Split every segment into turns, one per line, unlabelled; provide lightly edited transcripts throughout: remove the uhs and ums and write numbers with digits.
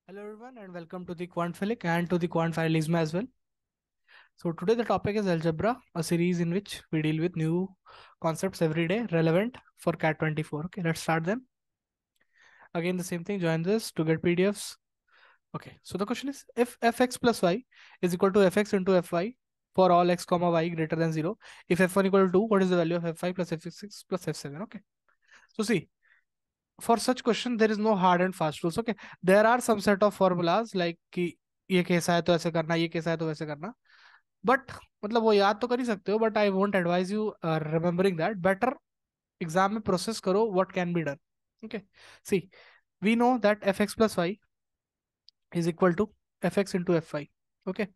Hello everyone and welcome to the Quantphilic and to the Quantphilism as well. So today the topic is algebra, a series in which we deal with new concepts every day relevant for CAT 24. Okay, let's start them. Again, the same thing, join this to get PDFs. Okay, so the question is if fx plus y is equal to fx into fy for all x comma y greater than 0, if f1 equal to 2, what is the value of f5 plus f6 plus f7? Okay, so see, for such question there is no hard and fast rules. Okay, there are some set of formulas like कि ये कैसा है तो ऐसे करना, ये कैसा है तो वैसे करना, बट मतलब वो याद तो कर ही सकते हो, but I won't advise you remembering that. Better exam में प्रोसेस करो what can be done. Okay, see, we know that F X plus Y is equal to fx into fy. Okay,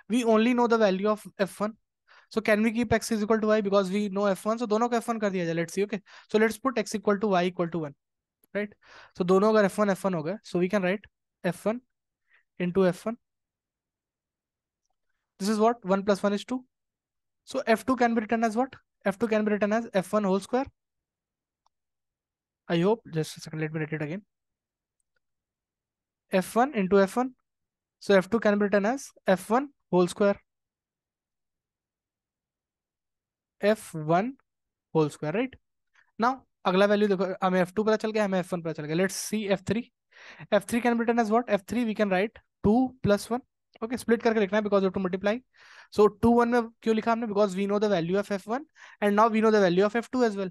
we only know the value of f1. So can we keep x is equal to y because we know f1? So दोनों को f1 कर दिया जाए. Let's see. Okay, so let's put x equal to y equal to 1. Right, so दोनों अगर f1 f1 हो गए, so we can write f1 into f1. This is what 1 plus 1 is 2. So f2 can be written as what? F2 can be written as f1 whole square. I hope, just a second, let me write it again. f1 into f1. So f2 can be written as f1 whole square. f1 whole square, right? Now अगला value देखो, हमें f2 पता चल गया, हमें f1 पता चल गया. Let's see f3. f3 can be written as what? f3 we can write 2 plus 1. Okay, split करके लिखना है because we have to multiply. So 2 1 में क्यों लिखा हमने? Because we know the value of f1 and now we know the value of f2 as well.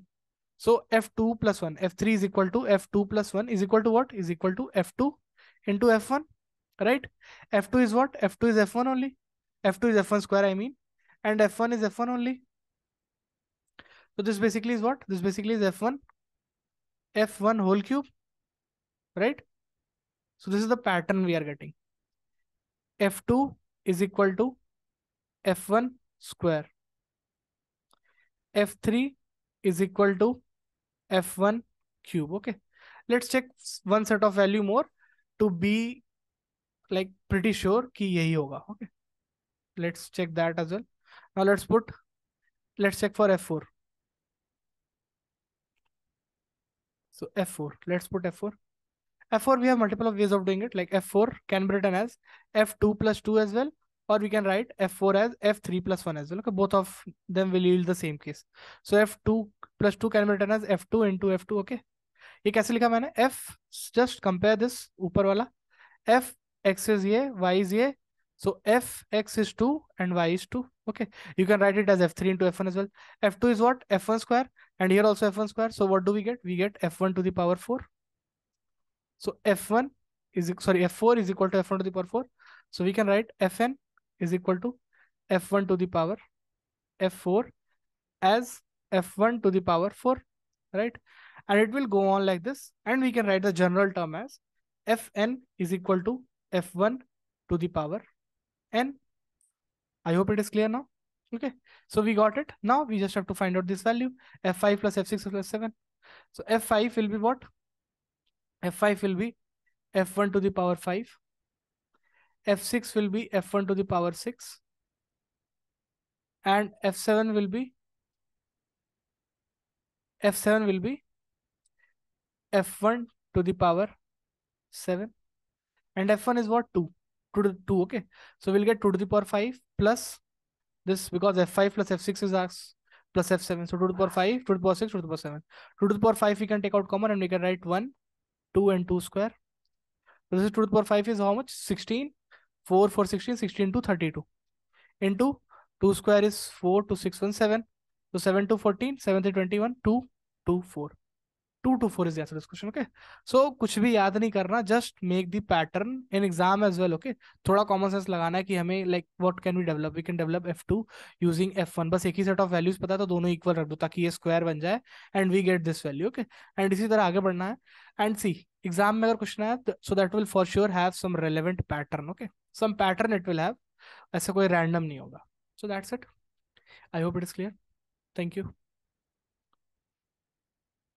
So f2 plus 1, f3 is equal to f2 plus 1 is equal to what? Is equal to f2 into f1, right? f2 is what? f2 is f1 only. f2 is f1 square, I mean, and f1 is f1 only. So this basically is what? This basically is f1 whole cube, right? So this is the pattern we are getting. f2 is equal to f1 square. f3 is equal to f1 cube. Okay, let's check one set of value more to be like pretty sure कि यही होगा. Okay, let's check that as well. Now let's check for f4. So f4, let's put f4. f4 we have multiple of ways of doing it. Like f4 can be written as f2 plus 2 as well, or we can write f4 as f3 plus 1 as well. Okay, both of them will yield the same case. So f2 plus 2 can be written as f2 into f2. Okay, ये कैसे लिखा मैंने? f, just compare this ऊपर वाला, f x is ये, y is ये, so f x is 2 and y is 2. Okay, you can write it as f3 into f1 as well. f2 is what? f1 square, and here also f1 square. So what do we get? We get f1 to the power 4. So f1 is, sorry, f4 is equal to f1 to the power 4. So we can write fn is equal to f1 to the power f4 as f1 to the power 4, right? And it will go on like this, and we can write the general term as fn is equal to f1 to the power n. I hope it is clear now. Okay, so we got it. Now we just have to find out this value, f5 plus f6 plus 7. So f5 will be what? f5 will be f1 to the power 5. f6 will be f1 to the power 6. And f7 will be f1 to the power 7. And f1 is what? 2 to the 2. Okay, so we'll get 2 to the power 5 plus this, because f5 plus f6 is us, plus f7. So 2 to the power 5, 2 to the power 6, 2 to the power 7. 2 to the power 5 we can take out common and we can write 1, 2 and 2 square. So this is 2 to the power 5 is how much? 16. 4 for 16, 16 to 32 into 2 square is 4 to 6 1 7. So 7 to 14, 7 to 21, 2 to 4. 2 to 4 is the answer to this question. Okay, so कुछ भी याद नहीं करना, just make the pattern in exam as well. Okay, थोड़ा common sense लगाना है कि हमें like what can we develop? We can develop f2 using f1. बस एक ही set of values पता है तो दोनों equal रख दो ताकि ये square बन जाए and we get this value. Okay, and इसी तरह आगे बढ़ना है. And see, exam में अगर क्वेश्चन आया so that will for sure have some relevant pattern. Okay, some pattern it will have, ऐसा कोई random नहीं होगा. So that's it. I hope it is clear. Thank you.